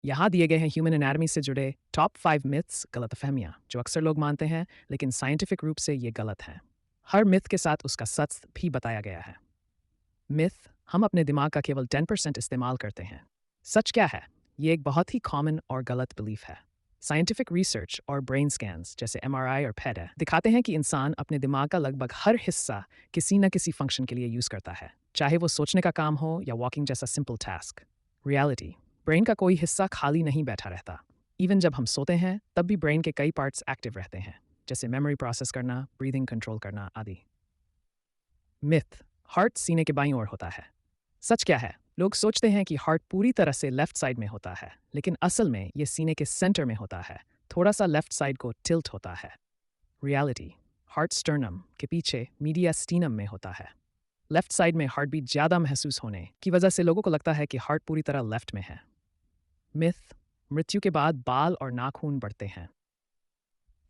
यहाँ दिए गए हैं ह्यूमन एनाटॉमी से जुड़े टॉप 5 मिथ्स गलतफहमियाँ जो अक्सर लोग मानते हैं लेकिन साइंटिफिक रूप से ये गलत हैं। हर मिथ के साथ उसका सच भी बताया गया है। मिथ हम अपने दिमाग का केवल 10% इस्तेमाल करते हैं। सच क्या है? ये एक बहुत ही कॉमन और गलत बिलीफ है। साइंटिफिक रिसर्च और ब्रेन स्कैन्स जैसे एमआरआई और पेट दिखाते हैं कि इंसान अपने दिमाग का लगभग हर हिस्सा किसी न किसी फंक्शन के लिए यूज़ करता है, चाहे वो सोचने का काम हो या वॉकिंग जैसा सिंपल टास्क। रियलिटी, ब्रेन का कोई हिस्सा खाली नहीं बैठा रहता। इवन जब हम सोते हैं तब भी ब्रेन के कई पार्ट्स एक्टिव रहते हैं, जैसे मेमोरी प्रोसेस करना, ब्रीदिंग कंट्रोल करना आदि। मिथ, हार्ट सीने के बाईं ओर होता है। सच क्या है? लोग सोचते हैं कि हार्ट पूरी तरह से लेफ्ट साइड में होता है, लेकिन असल में ये सीने के सेंटर में होता है, थोड़ा सा लेफ्ट साइड को टिल्ट होता है। रियलिटी, हार्ट स्टर्नम के पीछे मीडियास्टीनम में होता है। लेफ्ट साइड में हार्ट बीट ज़्यादा महसूस होने की वजह से लोगों को लगता है कि हार्ट पूरी तरह लेफ्ट में है। मिथ, मृत्यु के बाद बाल और नाखून बढ़ते हैं।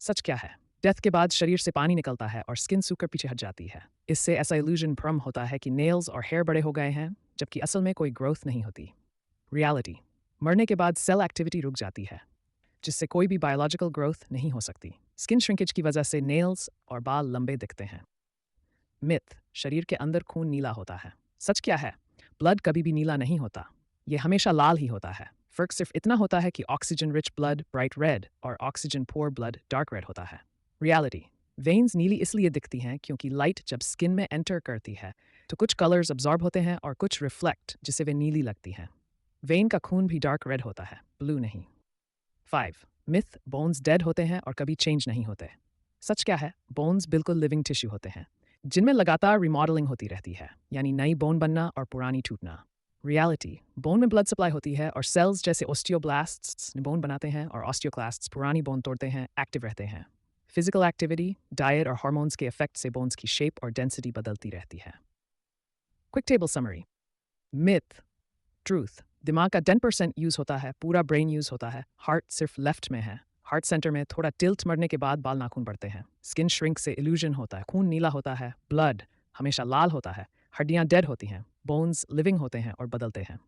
सच क्या है? डेथ के बाद शरीर से पानी निकलता है और स्किन सूखकर पीछे हट जाती है। इससे ऐसा इल्यूजन भ्रम होता है कि नेल्स और हेयर बड़े हो गए हैं, जबकि असल में कोई ग्रोथ नहीं होती। रियलिटी, मरने के बाद सेल एक्टिविटी रुक जाती है, जिससे कोई भी बायोलॉजिकल ग्रोथ नहीं हो सकती। स्किन श्रिंकेज की वजह से नेल्स और बाल लंबे दिखते हैं। मिथ, शरीर के अंदर खून नीला होता है। सच क्या है? ब्लड कभी भी नीला नहीं होता। ये हमेशा लाल ही होता है। फर्क सिर्फ इतना होता है कि oxygen rich blood bright red और ऑक्सीजन पोर ब्लड डार्क रेड होता है। रियलिटी, वेन्स नीली इसलिए दिखती हैं क्योंकि लाइट जब स्किन में एंटर करती है तो कुछ कलर्स अब्जॉर्ब होते हैं और कुछ रिफ्लेक्ट, जिससे वे नीली लगती हैं। वेन का खून भी डार्क रेड होता है, ब्लू नहीं। 5, मिथ, बोन्स डेड होते हैं और कभी चेंज नहीं होते। सच क्या है? बोन्स बिल्कुल लिविंग टिश्यू होते हैं, जिनमें लगातार रिमॉडलिंग होती रहती है, यानी नई बोन बनना और पुरानी टूटना। रियलिटी, बोन में ब्लड सप्लाई होती है और सेल्स जैसे ऑस्टियोब्लास्ट्स बोन बनाते हैं और ऑस्टियोक्लास्ट्स पुरानी बोन तोड़ते हैं, एक्टिव रहते हैं। फिजिकल एक्टिविटी, डाइट और हार्मोन्स के इफेक्ट से बोन्स की शेप और डेंसिटी बदलती रहती है। Quick table summary. Myth, truth, दिमाग का 10% यूज़ होता है, पूरा ब्रेन यूज़ होता है, हार्ट सिर्फ लेफ्ट में है। हार्ट सेंटर में थोड़ा टिल्ट मरने के बाद बाल नाखून बढ़ते हैं। स्किन श्रिंक से इल्यूजन होता है, खून नीला होता है, ब्लड हमेशा लाल होता है, हड्डियां डेड होती हैं, बोन्स लिविंग होते हैं और बदलते हैं।